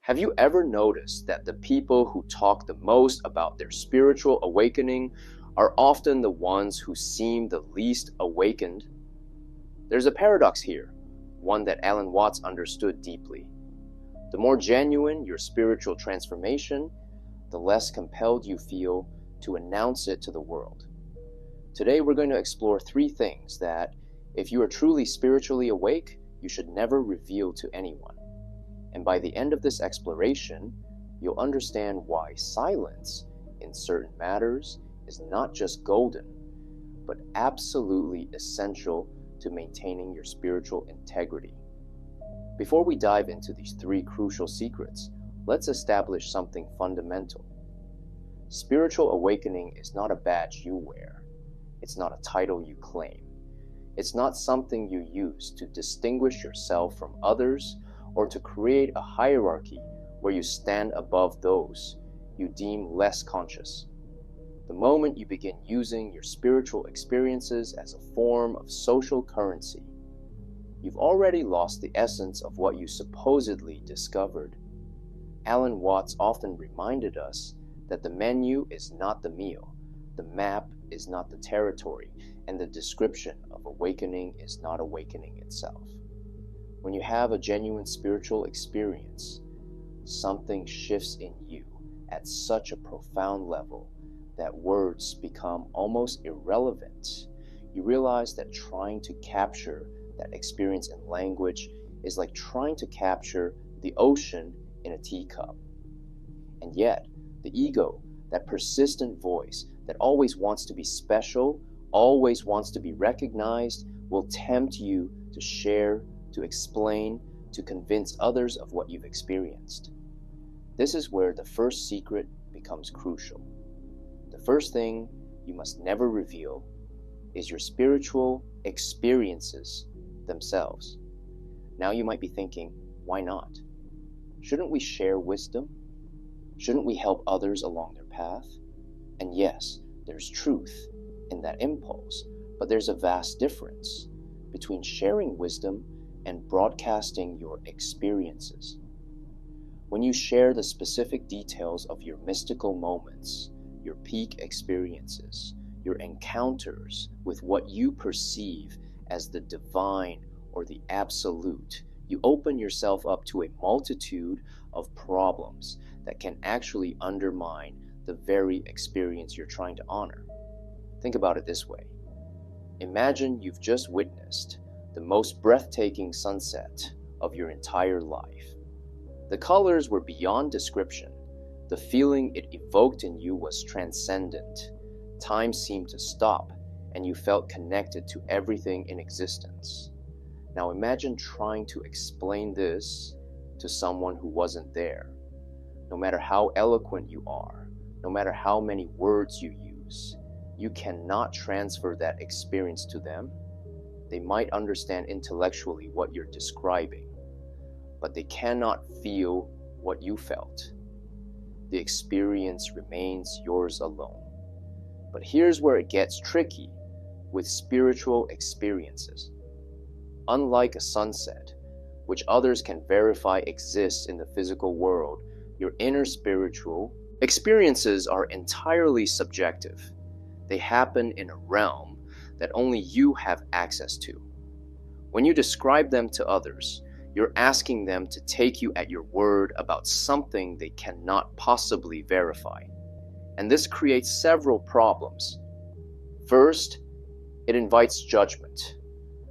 Have you ever noticed that the people who talk the most about their spiritual awakening are often the ones who seem the least awakened? There's a paradox here, one that Alan Watts understood deeply. The more genuine your spiritual transformation, the less compelled you feel to announce it to the world. Today we're going to explore three things that, if you are truly spiritually awake, you should never reveal to anyone. And by the end of this exploration, you'll understand why silence in certain matters is not just golden, but absolutely essential to maintaining your spiritual integrity. Before we dive into these three crucial secrets, let's establish something fundamental. Spiritual awakening is not a badge you wear. It's not a title you claim. It's not something you use to distinguish yourself from others or to create a hierarchy where you stand above those you deem less conscious. The moment you begin using your spiritual experiences as a form of social currency, you've already lost the essence of what you supposedly discovered. Alan Watts often reminded us that the menu is not the meal, the map is not the territory, and the description of awakening is not awakening itself. When you have a genuine spiritual experience, something shifts in you at such a profound level that words become almost irrelevant. You realize that trying to capture that experience in language is like trying to capture the ocean in a teacup. And yet, the ego, that persistent voice that always wants to be special, always wants to be recognized, will tempt you to share, to explain, to convince others of what you've experienced. This is where the first secret becomes crucial. The first thing you must never reveal is your spiritual experiences themselves. Now you might be thinking, why not? Shouldn't we share wisdom? Shouldn't we help others along their path? And yes, there's truth in that impulse, but there's a vast difference between sharing wisdom and broadcasting your experiences. When you share the specific details of your mystical moments, your peak experiences, your encounters with what you perceive as the divine or the absolute, you open yourself up to a multitude of problems that can actually undermine the very experience you're trying to honor. Think about it this way. Imagine you've just witnessed the most breathtaking sunset of your entire life. The colors were beyond description. The feeling it evoked in you was transcendent. Time seemed to stop, and you felt connected to everything in existence. Now imagine trying to explain this to someone who wasn't there. No matter how eloquent you are, no matter how many words you use, you cannot transfer that experience to them. They might understand intellectually what you're describing, but they cannot feel what you felt. The experience remains yours alone. But here's where it gets tricky with spiritual experiences. Unlike a sunset, which others can verify exists in the physical world, your inner spiritual experiences are entirely subjective. They happen in a realm that only you have access to. When you describe them to others, you're asking them to take you at your word about something they cannot possibly verify. And this creates several problems. First, it invites judgment.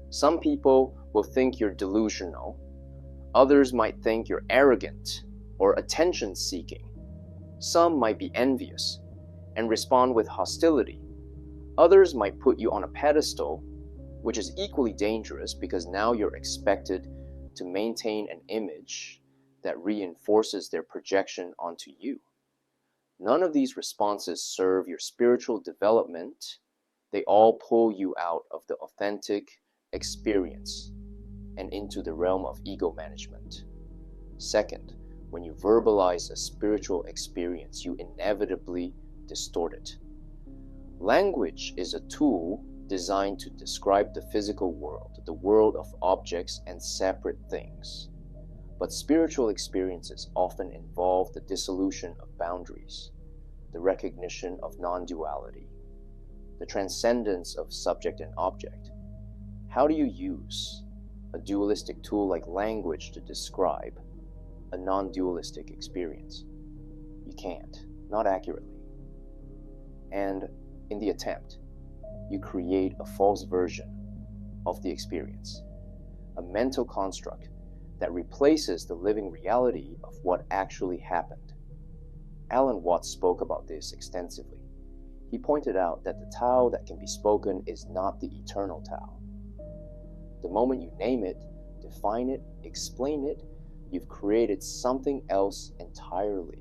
Some people will think you're delusional. Others might think you're arrogant or attention-seeking. Some might be envious and respond with hostility. Others might put you on a pedestal, which is equally dangerous because now you're expected to maintain an image that reinforces their projection onto you. None of these responses serve your spiritual development. They all pull you out of the authentic experience and into the realm of ego management. Second, when you verbalize a spiritual experience, you inevitably distort it. Language is a tool designed to describe the physical world, the world of objects and separate things. But spiritual experiences often involve the dissolution of boundaries, the recognition of non-duality, the transcendence of subject and object. How do you use a dualistic tool like language to describe a non-dualistic experience? You can't, not accurately. And in the attempt, you create a false version of the experience, a mental construct that replaces the living reality of what actually happened. Alan Watts spoke about this extensively. He pointed out that the Tao that can be spoken is not the eternal Tao. The moment you name it, define it, explain it, you've created something else entirely.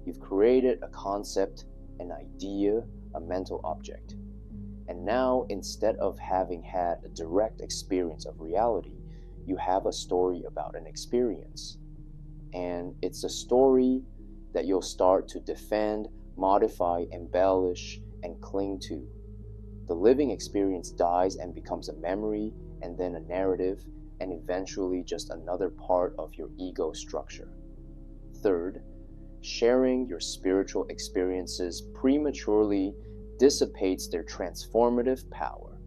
You've created a concept, an idea, a mental object. And now, instead of having had a direct experience of reality, you have a story about an experience. And it's a story that you'll start to defend, modify, embellish, and cling to. The living experience dies and becomes a memory, and then a narrative, and eventually just another part of your ego structure. Third, sharing your spiritual experiences prematurely dissipates their transformative power.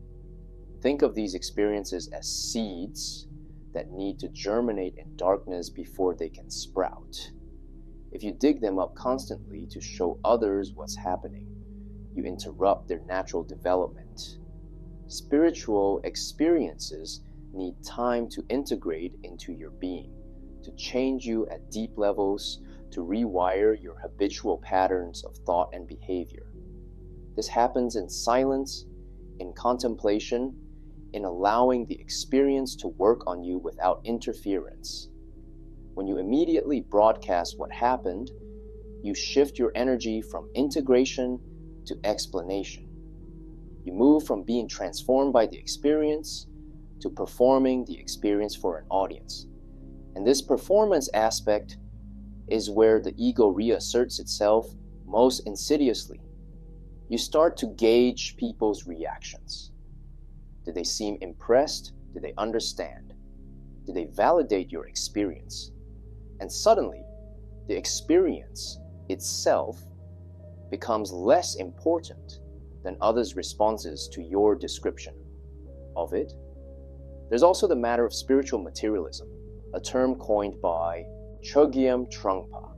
Think of these experiences as seeds that need to germinate in darkness before they can sprout. If you dig them up constantly to show others what's happening, you interrupt their natural development. Spiritual experiences need time to integrate into your being, to change you at deep levels, to rewire your habitual patterns of thought and behavior. This happens in silence, in contemplation, in allowing the experience to work on you without interference. When you immediately broadcast what happened, you shift your energy from integration to explanation. You move from being transformed by the experience to performing the experience for an audience. And this performance aspect is where the ego reasserts itself most insidiously. You start to gauge people's reactions. Did they seem impressed? Did they understand? Did they validate your experience? And suddenly, the experience itself becomes less important than others' responses to your description of it. There's also the matter of spiritual materialism, a term coined by Chogyam Trungpa.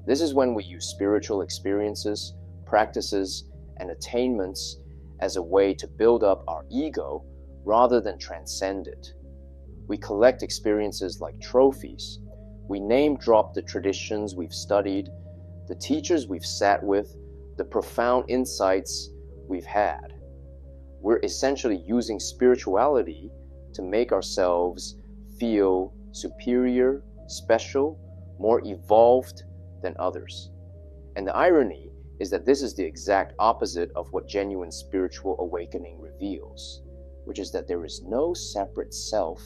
This is when we use spiritual experiences, practices, and attainments as a way to build up our ego rather than transcend it. We collect experiences like trophies. We name drop the traditions we've studied, the teachers we've sat with, the profound insights we've had. We're essentially using spirituality to make ourselves feel superior, special, more evolved than others. And the irony is that this is the exact opposite of what genuine spiritual awakening reveals, which is that there is no separate self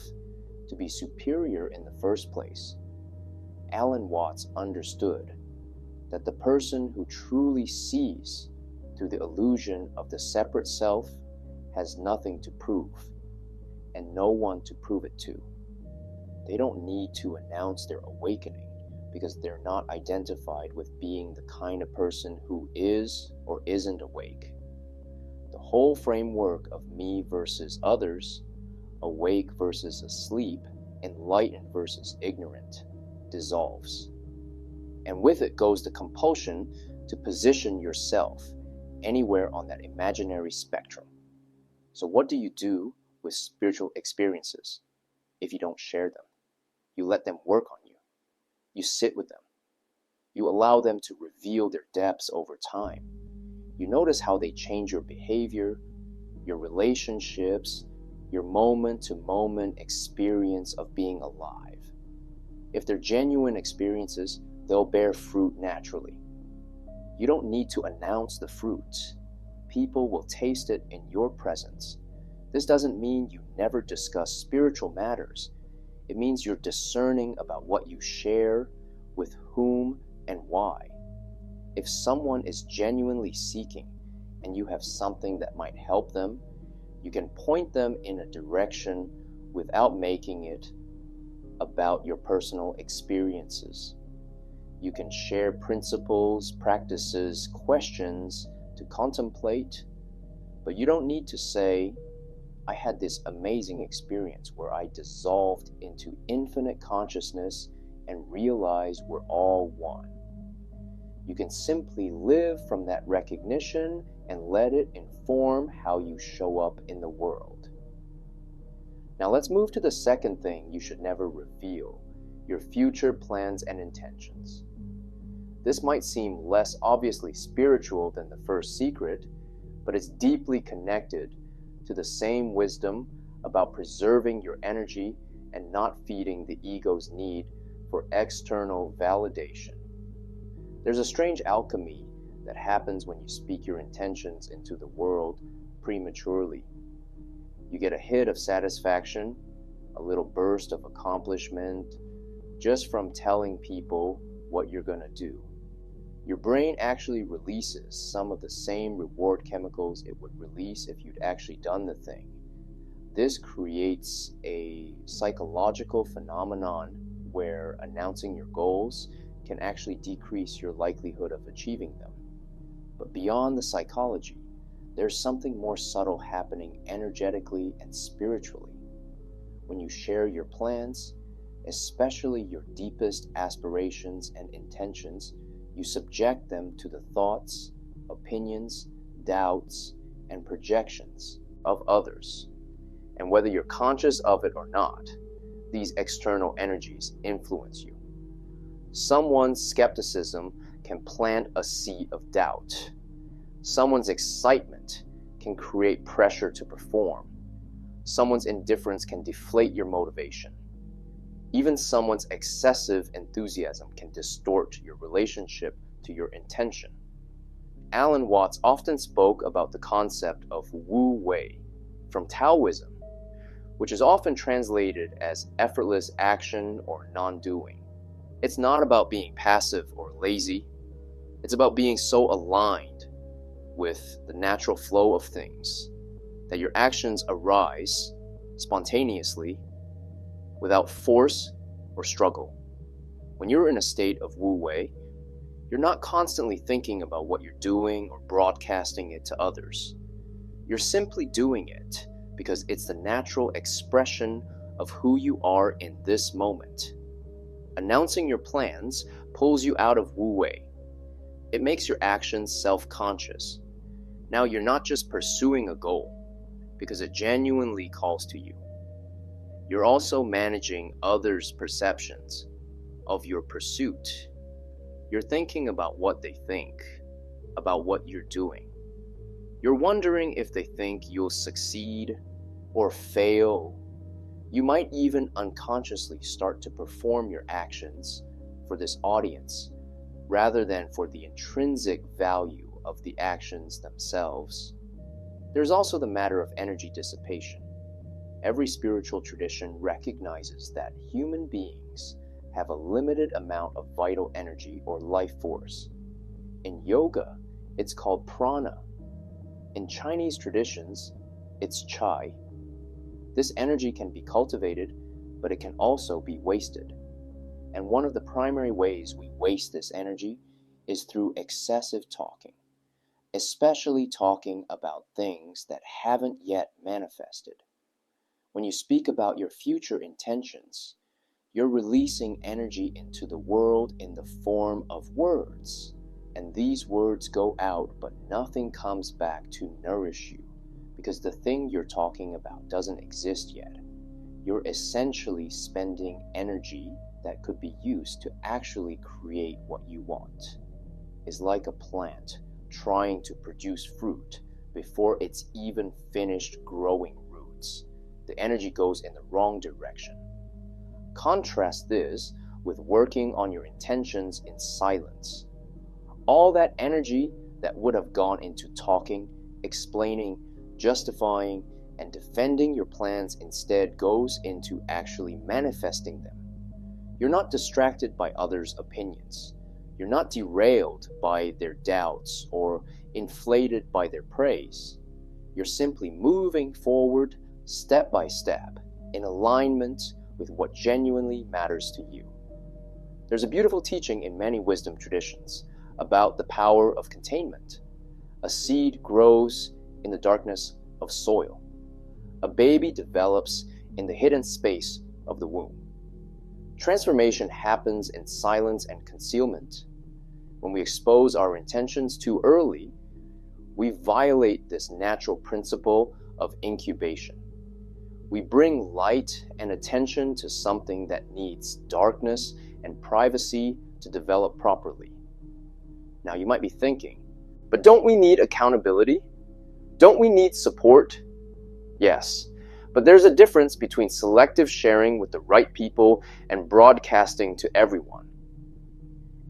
to be superior in the first place. Alan Watts understood that the person who truly sees through the illusion of the separate self has nothing to prove, and no one to prove it to. They don't need to announce their awakening because they're not identified with being the kind of person who is or isn't awake. The whole framework of me versus others, awake versus asleep, enlightened versus ignorant, dissolves. And with it goes the compulsion to position yourself anywhere on that imaginary spectrum. So what do you do with spiritual experiences if you don't share them? You let them work on you. You sit with them. You allow them to reveal their depths over time. You notice how they change your behavior, your relationships, your moment-to-moment experience of being alive. If they're genuine experiences, they'll bear fruit naturally. You don't need to announce the fruit. People will taste it in your presence. This doesn't mean you never discuss spiritual matters. It means you're discerning about what you share, with whom, and why. If someone is genuinely seeking and you have something that might help them, you can point them in a direction without making it about your personal experiences. You can share principles, practices, questions to contemplate, but you don't need to say, I had this amazing experience where I dissolved into infinite consciousness and realized we're all one. You can simply live from that recognition and let it inform how you show up in the world. Now let's move to the second thing you should never reveal, your future plans and intentions. This might seem less obviously spiritual than the first secret, but it's deeply connected to the same wisdom about preserving your energy and not feeding the ego's need for external validation. There's a strange alchemy that happens when you speak your intentions into the world prematurely. You get a hit of satisfaction, a little burst of accomplishment, just from telling people what you're going to do. Your brain actually releases some of the same reward chemicals it would release if you'd actually done the thing. This creates a psychological phenomenon where announcing your goals can actually decrease your likelihood of achieving them. But beyond the psychology, there's something more subtle happening energetically and spiritually. When you share your plans, especially your deepest aspirations and intentions, you subject them to the thoughts, opinions, doubts, and projections of others. And whether you're conscious of it or not, these external energies influence you. Someone's skepticism can plant a seed of doubt. Someone's excitement can create pressure to perform. Someone's indifference can deflate your motivation. Even someone's excessive enthusiasm can distort your relationship to your intention. Alan Watts often spoke about the concept of Wu Wei from Taoism, which is often translated as effortless action or non-doing. It's not about being passive or lazy. It's about being so aligned with the natural flow of things that your actions arise spontaneously without force or struggle. When you're in a state of Wu Wei, you're not constantly thinking about what you're doing or broadcasting it to others. You're simply doing it because it's the natural expression of who you are in this moment. Announcing your plans pulls you out of Wu Wei. It makes your actions self-conscious. Now you're not just pursuing a goal because it genuinely calls to you. You're also managing others' perceptions of your pursuit. You're thinking about what they think, about what you're doing. You're wondering if they think you'll succeed or fail. You might even unconsciously start to perform your actions for this audience rather than for the intrinsic value of the actions themselves. There's also the matter of energy dissipation. Every spiritual tradition recognizes that human beings have a limited amount of vital energy or life force. In yoga, it's called prana. In Chinese traditions, it's chai. This energy can be cultivated, but it can also be wasted. And one of the primary ways we waste this energy is through excessive talking, especially talking about things that haven't yet manifested. When you speak about your future intentions, you're releasing energy into the world in the form of words. And these words go out, but nothing comes back to nourish you because the thing you're talking about doesn't exist yet. You're essentially spending energy that could be used to actually create what you want. It's like a plant trying to produce fruit before it's even finished growing roots. The energy goes in the wrong direction. Contrast this with working on your intentions in silence. All that energy that would have gone into talking, explaining, justifying, and defending your plans instead goes into actually manifesting them. You're not distracted by others' opinions. You're not derailed by their doubts or inflated by their praise. You're simply moving forward step by step in alignment with what genuinely matters to you. There's a beautiful teaching in many wisdom traditions about the power of containment. A seed grows in the darkness of soil. A baby develops in the hidden space of the womb. Transformation happens in silence and concealment. When we expose our intentions too early, we violate this natural principle of incubation. We bring light and attention to something that needs darkness and privacy to develop properly. Now you might be thinking, but don't we need accountability? Don't we need support? Yes, but there's a difference between selective sharing with the right people and broadcasting to everyone.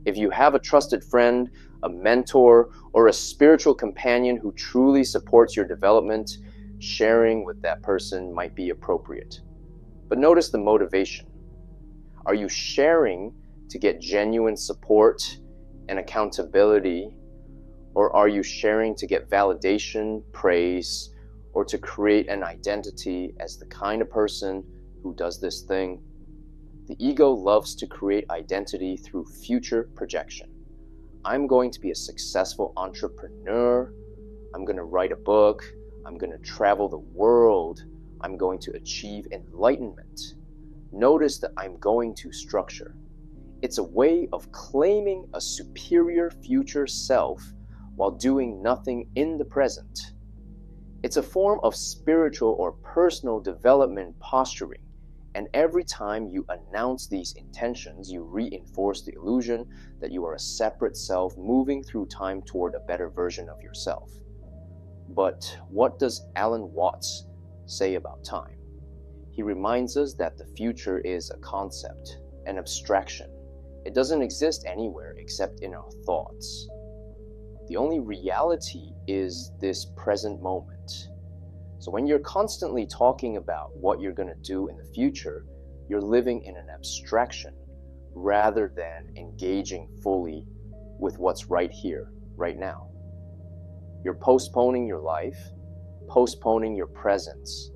If you have a trusted friend, a mentor, or a spiritual companion who truly supports your development, sharing with that person might be appropriate. But notice the motivation. Are you sharing to get genuine support and accountability, or are you sharing to get validation, praise, or to create an identity as the kind of person who does this thing? The ego loves to create identity through future projection. I'm going to be a successful entrepreneur. I'm going to write a book. I'm going to travel the world. I'm going to achieve enlightenment. Notice that I'm going to structure. It's a way of claiming a superior future self while doing nothing in the present. It's a form of spiritual or personal development posturing, and every time you announce these intentions, you reinforce the illusion that you are a separate self moving through time toward a better version of yourself. But what does Alan Watts say about time? He reminds us that the future is a concept, an abstraction. It doesn't exist anywhere except in our thoughts. The only reality is this present moment. So when you're constantly talking about what you're going to do in the future, you're living in an abstraction rather than engaging fully with what's right here, right now. You're postponing your life, postponing your presence,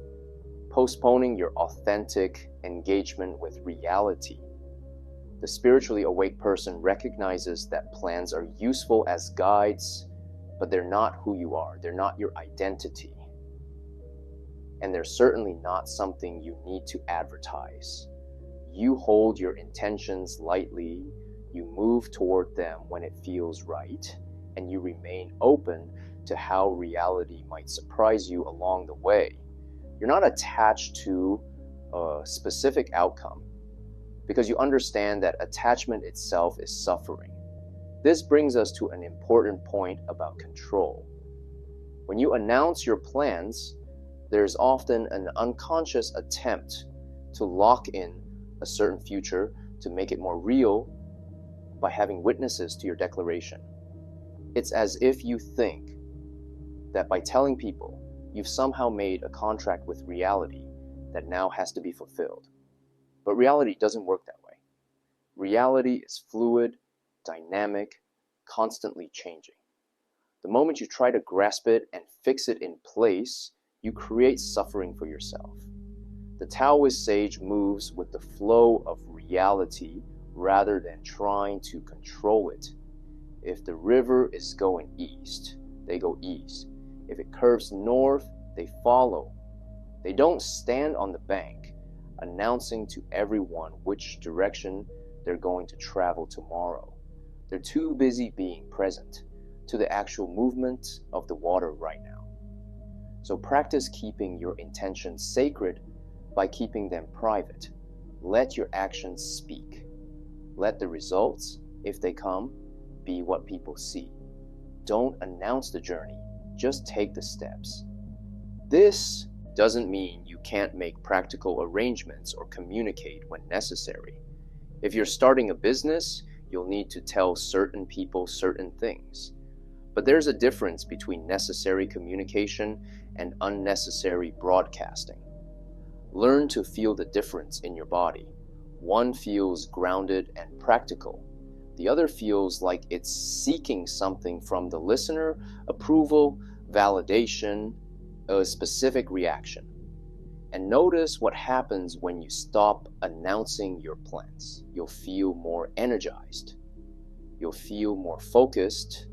postponing your authentic engagement with reality. The spiritually awake person recognizes that plans are useful as guides, but they're not who you are. They're not your identity. And they're certainly not something you need to advertise. You hold your intentions lightly, you move toward them when it feels right, and you remain open to how reality might surprise you along the way. You're not attached to a specific outcome, because you understand that attachment itself is suffering. This brings us to an important point about control. When you announce your plans, there's often an unconscious attempt to lock in a certain future to make it more real by having witnesses to your declaration. It's as if you think that by telling people, you've somehow made a contract with reality that now has to be fulfilled. But reality doesn't work that way. Reality is fluid, dynamic, constantly changing. The moment you try to grasp it and fix it in place, you create suffering for yourself. The Taoist sage moves with the flow of reality rather than trying to control it. If the river is going east, they go east. If it curves north, they follow. They don't stand on the bank, announcing to everyone which direction they're going to travel tomorrow. They're too busy being present to the actual movement of the water right now. So practice keeping your intentions sacred by keeping them private. Let your actions speak. Let the results, if they come, be what people see. Don't announce the journey, just take the steps. This doesn't mean you can't make practical arrangements or communicate when necessary. If you're starting a business, you'll need to tell certain people certain things. But there's a difference between necessary communication and unnecessary broadcasting. Learn to feel the difference in your body. One feels grounded and practical. The other feels like it's seeking something from the listener, approval, validation, a specific reaction. And notice what happens when you stop announcing your plans. You'll feel more energized. You'll feel more focused.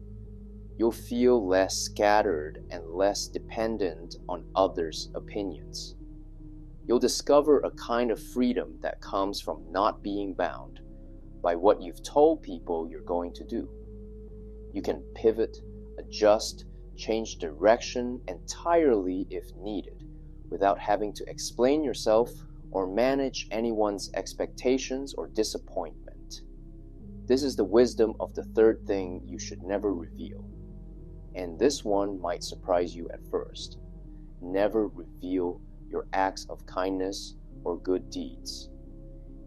You'll feel less scattered and less dependent on others' opinions. You'll discover a kind of freedom that comes from not being bound by what you've told people you're going to do. You can pivot, adjust, change direction entirely if needed, without having to explain yourself or manage anyone's expectations or disappointment. This is the wisdom of the third thing you should never reveal. And this one might surprise you at first. Never reveal your acts of kindness or good deeds.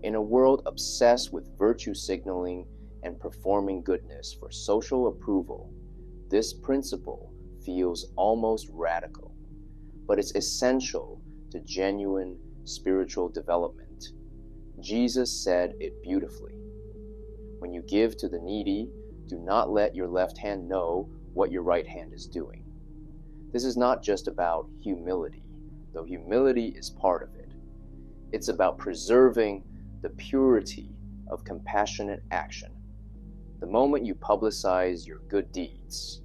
In a world obsessed with virtue signaling and performing goodness for social approval, this principle feels almost radical, but it's essential to genuine spiritual development. Jesus said it beautifully. When you give to the needy, do not let your left hand know what your right hand is doing. This is not just about humility, though humility is part of it. It's about preserving the purity of compassionate action. The moment you publicize your good deeds,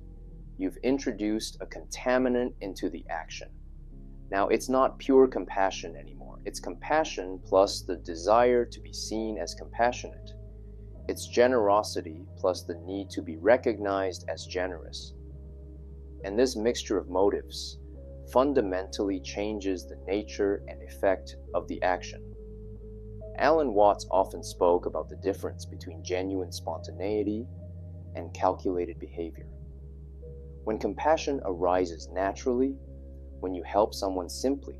you've introduced a contaminant into the action. Now, it's not pure compassion anymore. It's compassion plus the desire to be seen as compassionate. It's generosity plus the need to be recognized as generous. And this mixture of motives fundamentally changes the nature and effect of the action. Alan Watts often spoke about the difference between genuine spontaneity and calculated behavior. When compassion arises naturally, when you help someone simply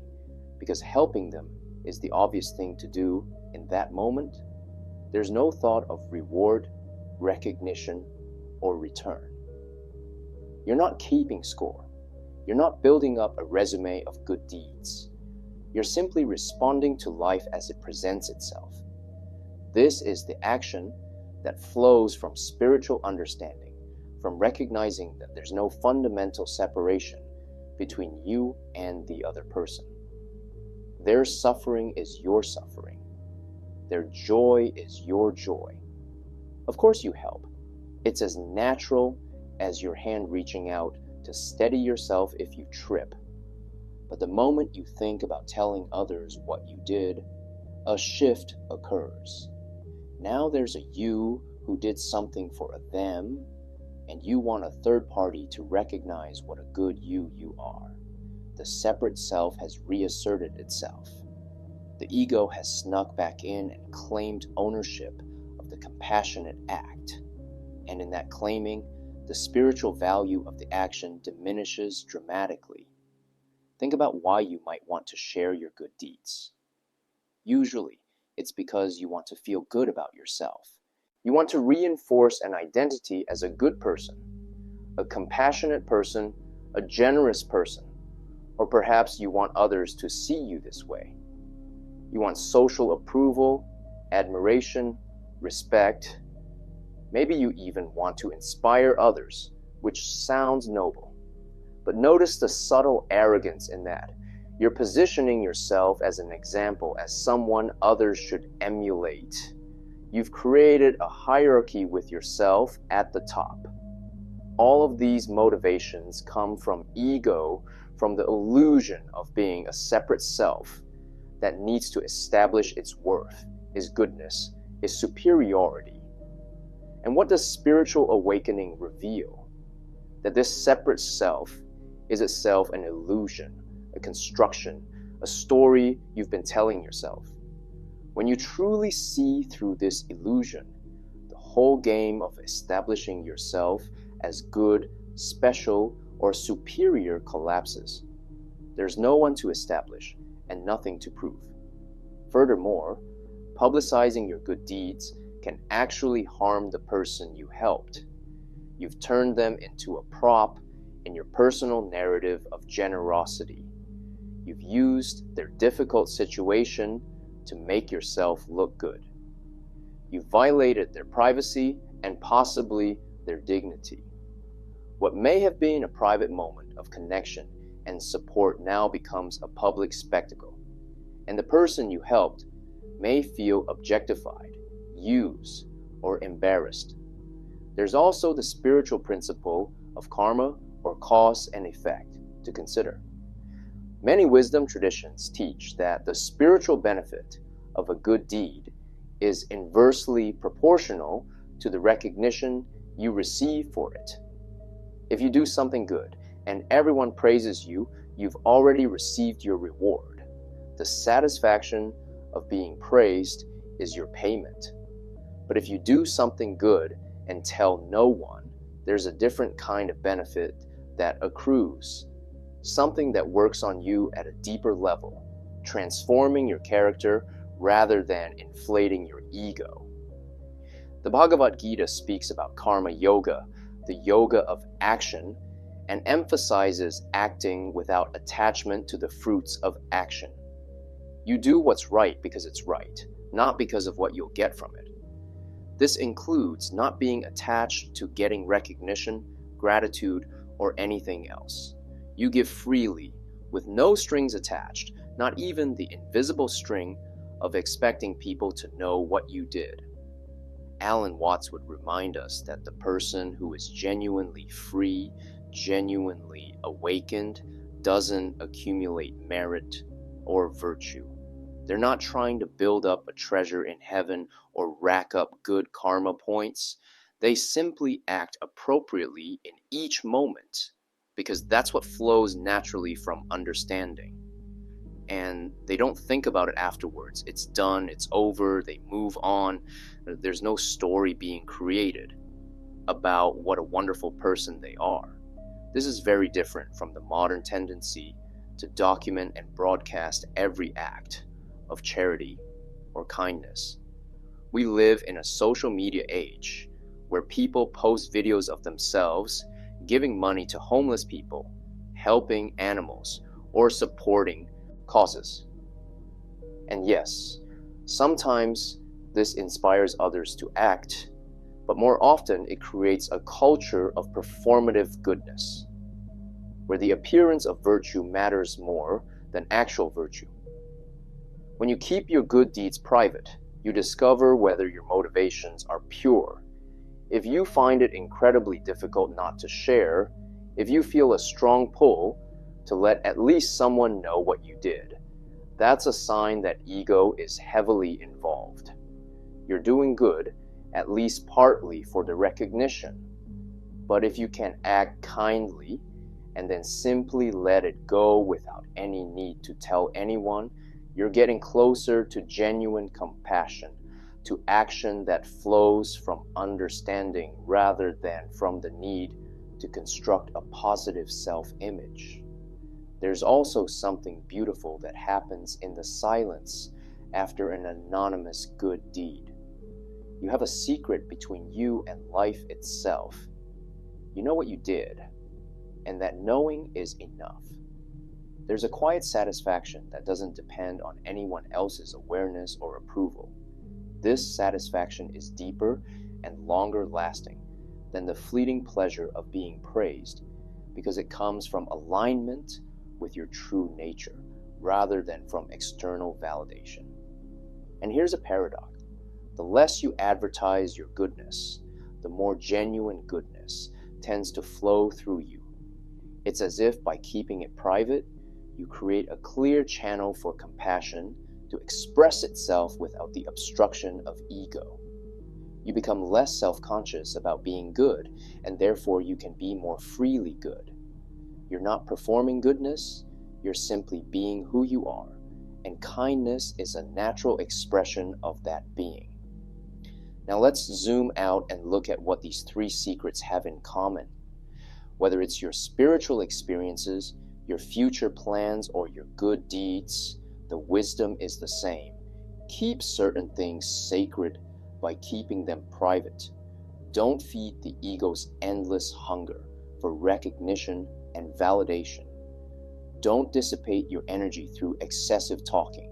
because helping them is the obvious thing to do in that moment, there's no thought of reward, recognition, or return. You're not keeping score. You're not building up a resume of good deeds. You're simply responding to life as it presents itself. This is the action that flows from spiritual understanding, from recognizing that there's no fundamental separation between you and the other person. Their suffering is your suffering. Their joy is your joy. Of course you help. It's as natural as your hand reaching out to steady yourself if you trip. But the moment you think about telling others what you did, a shift occurs. Now there's a you who did something for a them, and you want a third party to recognize what a good you are. The separate self has reasserted itself. The ego has snuck back in and claimed ownership of the compassionate act. And in that claiming, the spiritual value of the action diminishes dramatically. Think about why you might want to share your good deeds. Usually, it's because you want to feel good about yourself. You want to reinforce an identity as a good person, a compassionate person, a generous person, or perhaps you want others to see you this way. You want social approval, admiration, respect. Maybe you even want to inspire others, which sounds noble. But notice the subtle arrogance in that. You're positioning yourself as an example, as someone others should emulate. You've created a hierarchy with yourself at the top. All of these motivations come from ego, from the illusion of being a separate self that needs to establish its worth, its goodness, its superiority. And what does spiritual awakening reveal? That this separate self is itself an illusion, a construction, a story you've been telling yourself. When you truly see through this illusion, the whole game of establishing yourself as good, special, or superior collapses. There's no one to establish and nothing to prove. Furthermore, publicizing your good deeds can actually harm the person you helped. You've turned them into a prop in your personal narrative of generosity. You've used their difficult situation to make yourself look good. You've violated their privacy and possibly their dignity. What may have been a private moment of connection and support now becomes a public spectacle. and the person you helped may feel objectified, used, or embarrassed. There's also the spiritual principle of karma or cause and effect to consider. Many wisdom traditions teach that the spiritual benefit of a good deed is inversely proportional to the recognition you receive for it. If you do something good and everyone praises you, you've already received your reward. The satisfaction of being praised is your payment. But if you do something good and tell no one, there's a different kind of benefit that accrues, something that works on you at a deeper level, transforming your character rather than inflating your ego. The Bhagavad Gita speaks about karma yoga, the yoga of action, and emphasizes acting without attachment to the fruits of action. You do what's right because it's right, not because of what you'll get from it. This includes not being attached to getting recognition, gratitude, or anything else. You give freely, with no strings attached, not even the invisible string of expecting people to know what you did. Alan Watts would remind us that the person who is genuinely free, genuinely awakened, doesn't accumulate merit or virtue. They're not trying to build up a treasure in heaven or rack up good karma points. They simply act appropriately in each moment, because that's what flows naturally from understanding. And they don't think about it afterwards. It's done, it's over, they move on. There's no story being created about what a wonderful person they are. This is very different from the modern tendency to document and broadcast every act of charity or kindness. We live in a social media age where people post videos of themselves giving money to homeless people, helping animals, or supporting causes. And yes, sometimes this inspires others to act, but more often it creates a culture of performative goodness, where the appearance of virtue matters more than actual virtue. When you keep your good deeds private, you discover whether your motivations are pure. If you find it incredibly difficult not to share, if you feel a strong pull to let at least someone know what you did, that's a sign that ego is heavily involved. You're doing good, at least partly for the recognition. But if you can act kindly and then simply let it go without any need to tell anyone, you're getting closer to genuine compassion, to action that flows from understanding rather than from the need to construct a positive self-image. There's also something beautiful that happens in the silence after an anonymous good deed. You have a secret between you and life itself. You know what you did, and that knowing is enough. There's a quiet satisfaction that doesn't depend on anyone else's awareness or approval. This satisfaction is deeper and longer lasting than the fleeting pleasure of being praised, because it comes from alignment with your true nature rather than from external validation. And here's a paradox. The less you advertise your goodness, the more genuine goodness tends to flow through you. It's as if by keeping it private, you create a clear channel for compassion to express itself without the obstruction of ego. You become less self-conscious about being good, and therefore you can be more freely good. You're not performing goodness, you're simply being who you are, and kindness is a natural expression of that being. Now let's zoom out and look at what these three secrets have in common. Whether it's your spiritual experiences, your future plans, or your good deeds, the wisdom is the same. Keep certain things sacred by keeping them private. Don't feed the ego's endless hunger for recognition and validation. Don't dissipate your energy through excessive talking.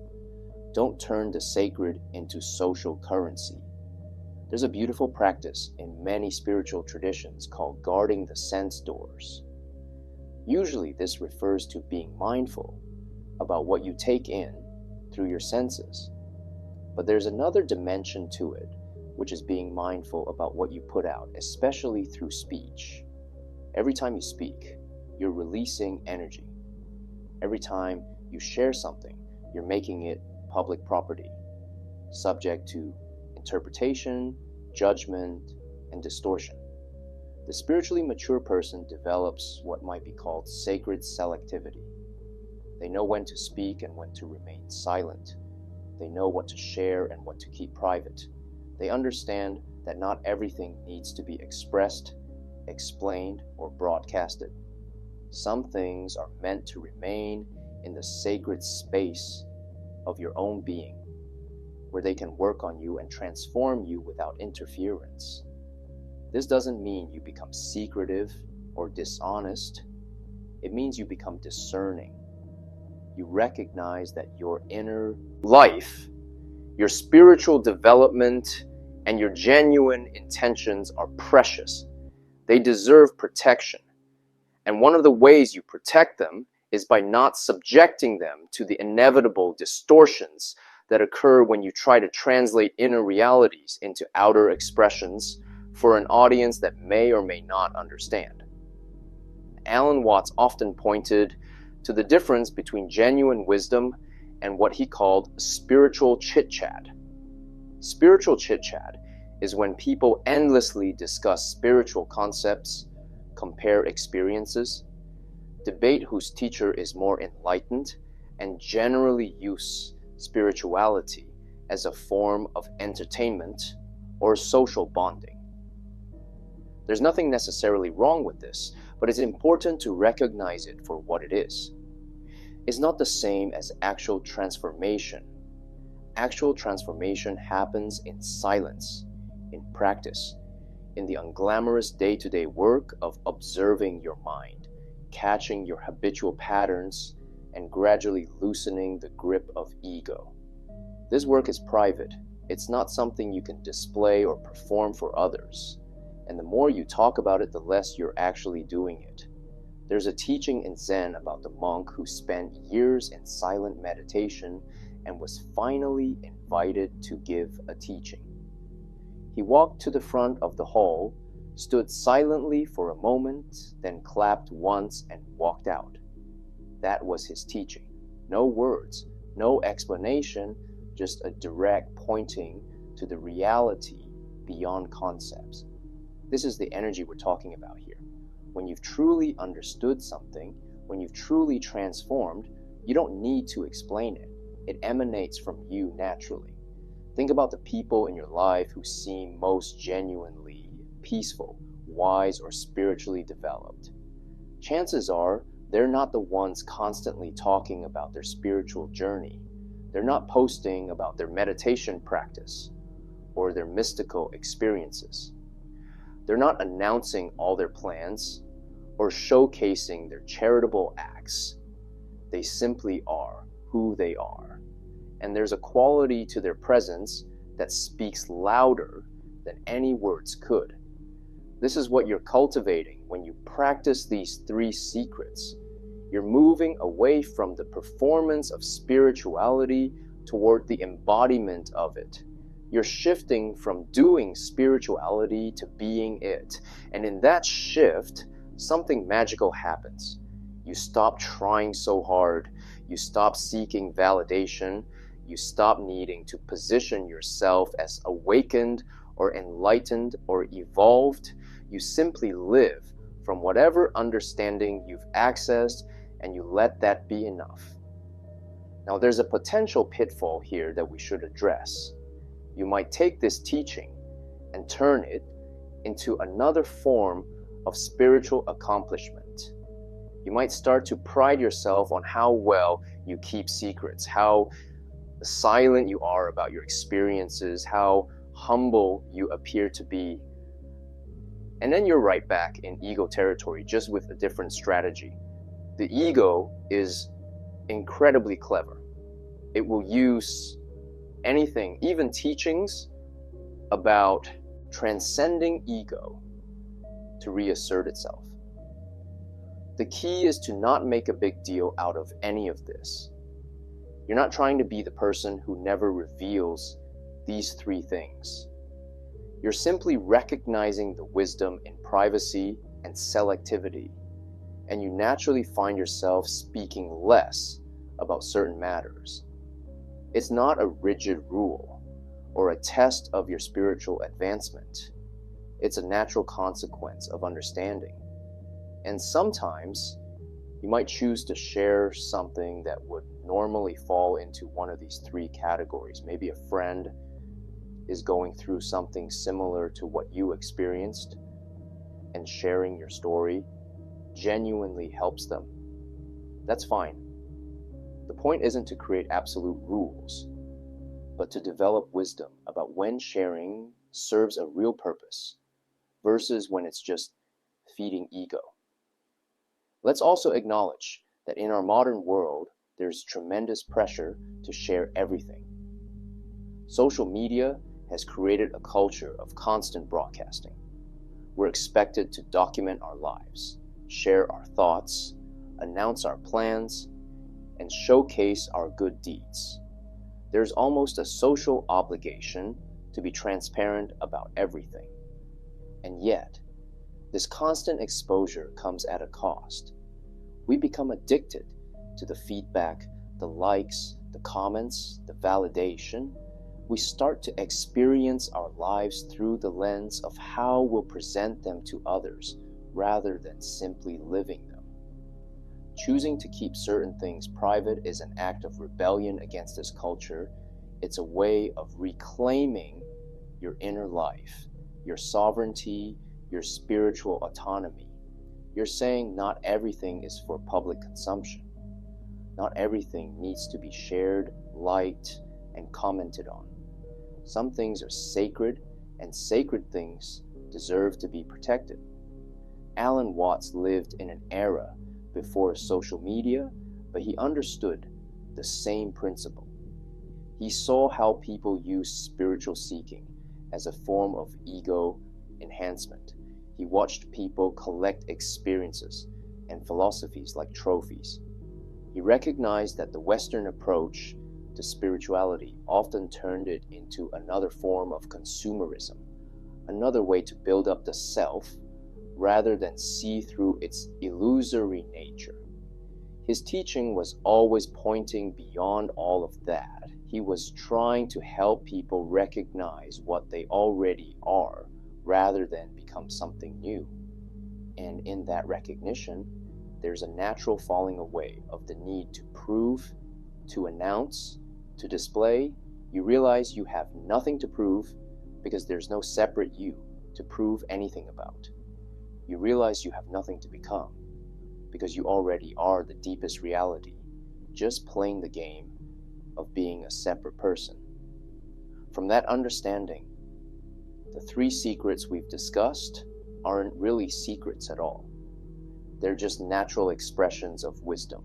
Don't turn the sacred into social currency. There's a beautiful practice in many spiritual traditions called guarding the sense doors. Usually this refers to being mindful about what you take in through your senses. But there's another dimension to it, which is being mindful about what you put out, especially through speech. Every time you speak, you're releasing energy. Every time you share something, you're making it public property, subject to interpretation, judgment, and distortion. The spiritually mature person develops what might be called sacred selectivity. They know when to speak and when to remain silent. They know what to share and what to keep private. They understand that not everything needs to be expressed, explained, or broadcasted. Some things are meant to remain in the sacred space of your own being, where they can work on you and transform you without interference. This doesn't mean you become secretive or dishonest. It means you become discerning. You recognize that your inner life, your spiritual development, and your genuine intentions are precious. They deserve protection. And one of the ways you protect them is by not subjecting them to the inevitable distortions that occur when you try to translate inner realities into outer expressions for an audience that may or may not understand. Alan Watts often pointed to the difference between genuine wisdom and what he called spiritual chit-chat. Spiritual chit-chat is when people endlessly discuss spiritual concepts, compare experiences, debate whose teacher is more enlightened, and generally use spirituality as a form of entertainment or social bonding. There's nothing necessarily wrong with this, but it's important to recognize it for what it is. It's not the same as actual transformation. Actual transformation happens in silence, in practice, in the unglamorous day-to-day work of observing your mind, catching your habitual patterns, and gradually loosening the grip of ego. This work is private. It's not something you can display or perform for others. And the more you talk about it, the less you're actually doing it. There's a teaching in Zen about the monk who spent years in silent meditation and was finally invited to give a teaching. He walked to the front of the hall, stood silently for a moment, then clapped once and walked out. That was his teaching. No words, no explanation, just a direct pointing to the reality beyond concepts. This is the energy we're talking about here. When you've truly understood something, when you've truly transformed, you don't need to explain it. It emanates from you naturally. Think about the people in your life who seem most genuinely peaceful, wise, or spiritually developed. Chances are they're not the ones constantly talking about their spiritual journey. They're not posting about their meditation practice or their mystical experiences. They're not announcing all their plans or showcasing their charitable acts. They simply are who they are. And there's a quality to their presence that speaks louder than any words could. This is what you're cultivating when you practice these three secrets. You're moving away from the performance of spirituality toward the embodiment of it. You're shifting from doing spirituality to being it. And in that shift, something magical happens. You stop trying so hard. You stop seeking validation. You stop needing to position yourself as awakened or enlightened or evolved. You simply live from whatever understanding you've accessed, and you let that be enough. Now, there's a potential pitfall here that we should address. You might take this teaching and turn it into another form of spiritual accomplishment. You might start to pride yourself on how well you keep secrets, how silent you are about your experiences, how humble you appear to be. And then you're right back in ego territory, just with a different strategy. The ego is incredibly clever. It will use anything, even teachings about transcending ego, to reassert itself. The key is to not make a big deal out of any of this. You're not trying to be the person who never reveals these three things. You're simply recognizing the wisdom in privacy and selectivity, and you naturally find yourself speaking less about certain matters. It's not a rigid rule or a test of your spiritual advancement. It's a natural consequence of understanding. And sometimes you might choose to share something that would normally fall into one of these three categories. Maybe a friend is going through something similar to what you experienced, and sharing your story genuinely helps them. That's fine. The point isn't to create absolute rules, but to develop wisdom about when sharing serves a real purpose versus when it's just feeding ego. Let's also acknowledge that in our modern world, there's tremendous pressure to share everything. Social media has created a culture of constant broadcasting. We're expected to document our lives, share our thoughts, announce our plans, and showcase our good deeds. There's almost a social obligation to be transparent about everything. And yet, this constant exposure comes at a cost. We become addicted to the feedback, the likes, the comments, the validation. We start to experience our lives through the lens of how we'll present them to others rather than simply living them. Choosing to keep certain things private is an act of rebellion against this culture. It's a way of reclaiming your inner life, your sovereignty, your spiritual autonomy. You're saying not everything is for public consumption. Not everything needs to be shared, liked, and commented on. Some things are sacred, and sacred things deserve to be protected. Alan Watts lived in an era before social media, but he understood the same principle. He saw how people use spiritual seeking as a form of ego enhancement. He watched people collect experiences and philosophies like trophies. He recognized that the Western approach to spirituality often turned it into another form of consumerism, another way to build up the self rather than see through its illusory nature. His teaching was always pointing beyond all of that. He was trying to help people recognize what they already are rather than become something new. And in that recognition, there's a natural falling away of the need to prove, to announce, to display. You realize you have nothing to prove because there's no separate you to prove anything about. You realize you have nothing to become because you already are the deepest reality, just playing the game of being a separate person. From that understanding, the three secrets we've discussed aren't really secrets at all. They're just natural expressions of wisdom.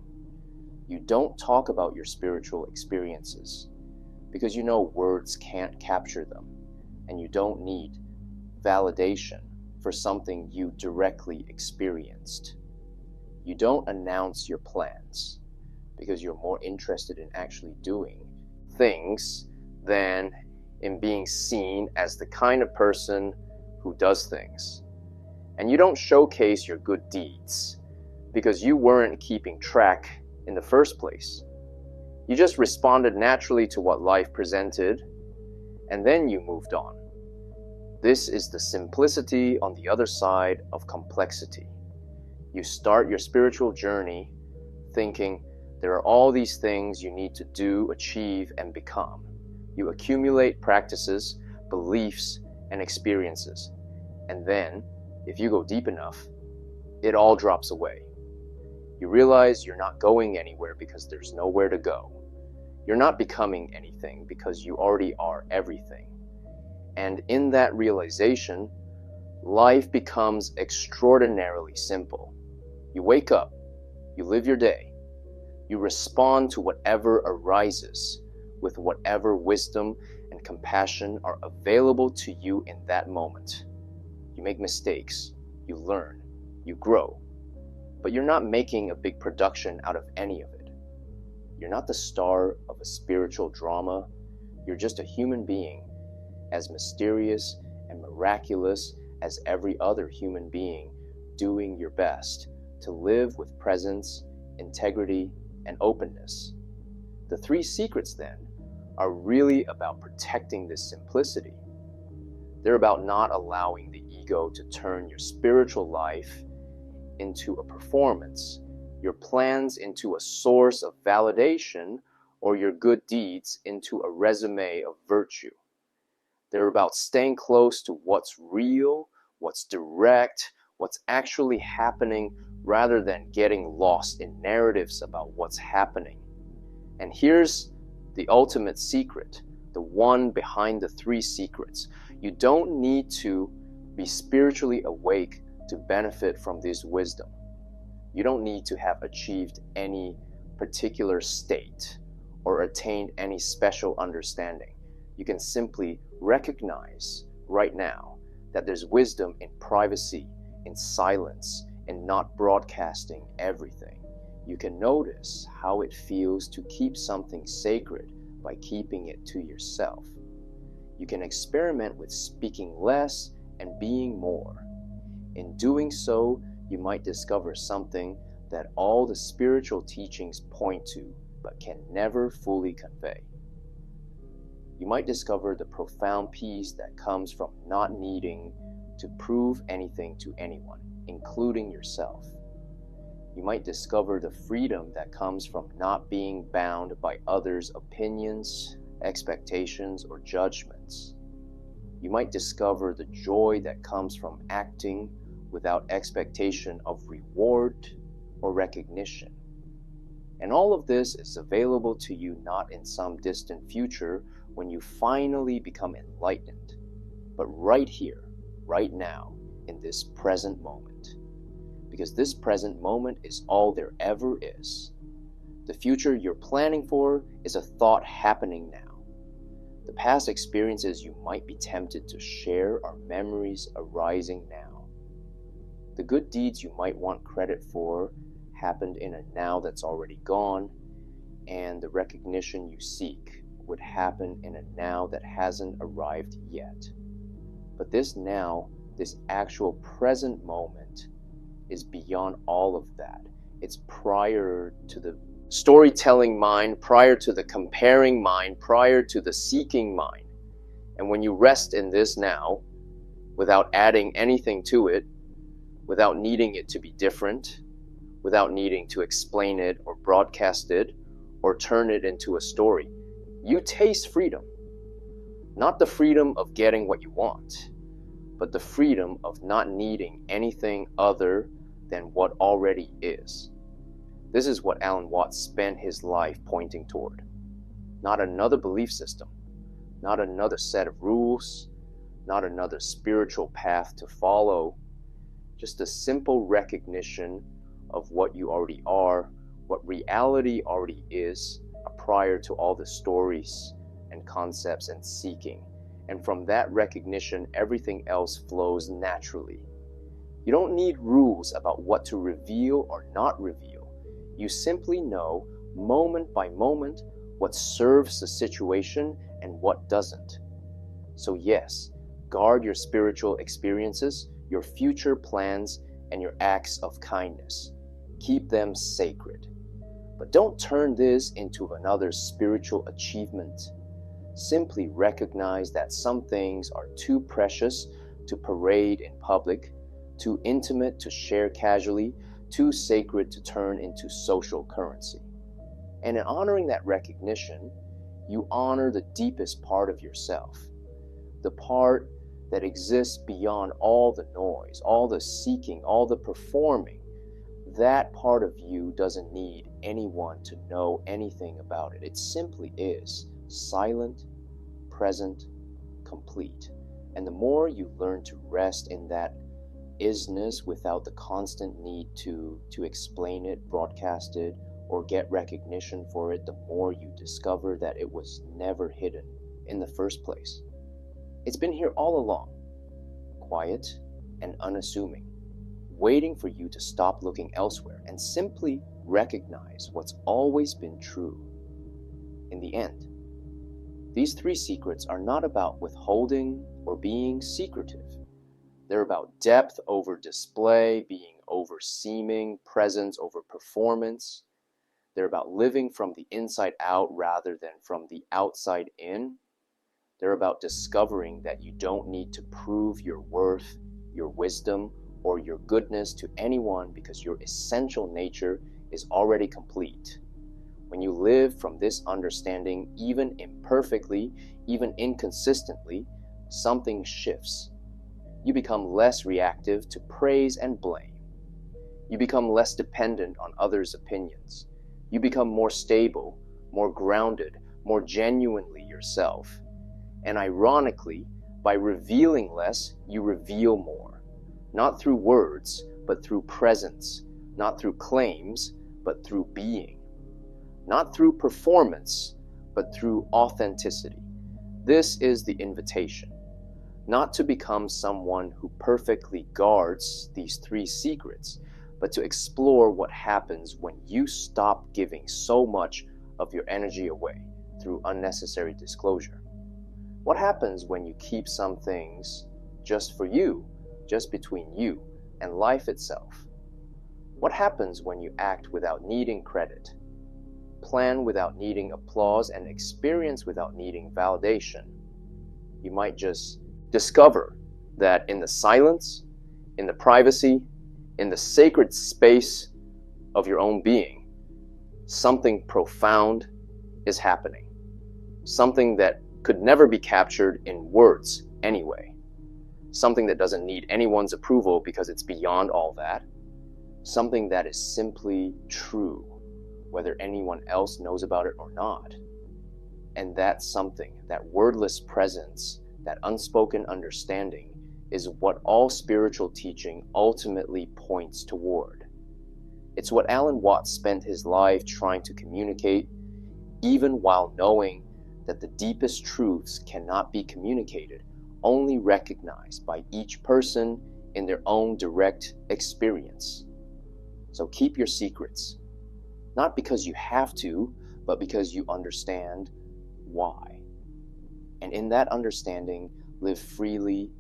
You don't talk about your spiritual experiences because you know words can't capture them, and you don't need validation for something you directly experienced. You don't announce your plans because you're more interested in actually doing things than in being seen as the kind of person who does things. And you don't showcase your good deeds because you weren't keeping track in the first place. You just responded naturally to what life presented, and then you moved on. This is the simplicity on the other side of complexity. You start your spiritual journey thinking there are all these things you need to do, achieve, and become. You accumulate practices, beliefs, and experiences. And then, if you go deep enough, it all drops away. You realize you're not going anywhere because there's nowhere to go. You're not becoming anything because you already are everything. And in that realization, life becomes extraordinarily simple. You wake up, you live your day, you respond to whatever arises with whatever wisdom and compassion are available to you in that moment. You make mistakes, you learn, you grow, but you're not making a big production out of any of it. You're not the star of a spiritual drama. You're just a human being, as mysterious and miraculous as every other human being, doing your best to live with presence, integrity, and openness. The three secrets, then, are really about protecting this simplicity. They're about not allowing the ego to turn your spiritual life into a performance, your plans into a source of validation, or your good deeds into a resume of virtue. They're about staying close to what's real, what's direct, what's actually happening, rather than getting lost in narratives about what's happening. And here's the ultimate secret, the one behind the three secrets. You don't need to be spiritually awake to benefit from this wisdom. You don't need to have achieved any particular state or attained any special understanding. You can simply recognize right now that there's wisdom in privacy, in silence, in not broadcasting everything. You can notice how it feels to keep something sacred by keeping it to yourself. You can experiment with speaking less and being more. In doing so, you might discover something that all the spiritual teachings point to, but can never fully convey. You might discover the profound peace that comes from not needing to prove anything to anyone, including yourself. You might discover the freedom that comes from not being bound by others' opinions, expectations, or judgments. You might discover the joy that comes from acting without expectation of reward or recognition. And all of this is available to you not in some distant future when you finally become enlightened, but right here, right now, in this present moment. Because this present moment is all there ever is. The future you're planning for is a thought happening now. The past experiences you might be tempted to share are memories arising now. The good deeds you might want credit for happened in a now that's already gone, and the recognition you seek would happen in a now that hasn't arrived yet. But this now, this actual present moment, is beyond all of that. It's prior to the storytelling mind, prior to the comparing mind, prior to the seeking mind. And when you rest in this now, without adding anything to it, without needing it to be different, without needing to explain it or broadcast it or turn it into a story, you taste freedom. Not the freedom of getting what you want, but the freedom of not needing anything other than what already is. This is what Alan Watts spent his life pointing toward. Not another belief system, not another set of rules, not another spiritual path to follow, just a simple recognition of what you already are, what reality already is, prior to all the stories and concepts and seeking. And from that recognition, everything else flows naturally. You don't need rules about what to reveal or not reveal. You simply know, moment by moment, what serves the situation and what doesn't. So yes, guard your spiritual experiences, your future plans, and your acts of kindness. Keep them sacred. But don't turn this into another spiritual achievement. Simply recognize that some things are too precious to parade in public, too intimate to share casually, too sacred to turn into social currency. And in honoring that recognition, you honor the deepest part of yourself, the part that exists beyond all the noise, all the seeking, all the performing. That part of you doesn't need anyone to know anything about it. It simply is silent, present, complete. And the more you learn to rest in that isness without the constant need to explain it, broadcast it, or get recognition for it, the more you discover that it was never hidden in the first place. It's been here all along, quiet and unassuming, waiting for you to stop looking elsewhere and simply recognize what's always been true. In the end, these three secrets are not about withholding or being secretive. They're about depth over display, being over seeming, presence over performance. They're about living from the inside out rather than from the outside in. They're about discovering that you don't need to prove your worth, your wisdom, or your goodness to anyone because your essential nature is already complete. When you live from this understanding, even imperfectly, even inconsistently, something shifts. You become less reactive to praise and blame. You become less dependent on others' opinions. You become more stable, more grounded, more genuinely yourself. And ironically, by revealing less, you reveal more. Not through words, but through presence. Not through claims, but through being. Not through performance, but through authenticity. This is the invitation. Not to become someone who perfectly guards these three secrets, but to explore what happens when you stop giving so much of your energy away through unnecessary disclosure. What happens when you keep some things just for you, just between you and life itself? What happens when you act without needing credit, plan without needing applause, and experience without needing validation? You might just discover that in the silence, in the privacy, in the sacred space of your own being, something profound is happening. Something that could never be captured in words anyway. Something that doesn't need anyone's approval because it's beyond all that. Something that is simply true, whether anyone else knows about it or not. And that something, that wordless presence, that unspoken understanding, is what all spiritual teaching ultimately points toward. It's what Alan Watts spent his life trying to communicate, even while knowing that the deepest truths cannot be communicated, only recognized by each person in their own direct experience. So keep your secrets, not because you have to, but because you understand why. And in that understanding, live freely,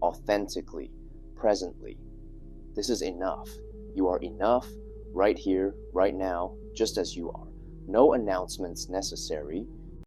authentically, presently. This is enough. You are enough right here, right now, just as you are. No announcements necessary,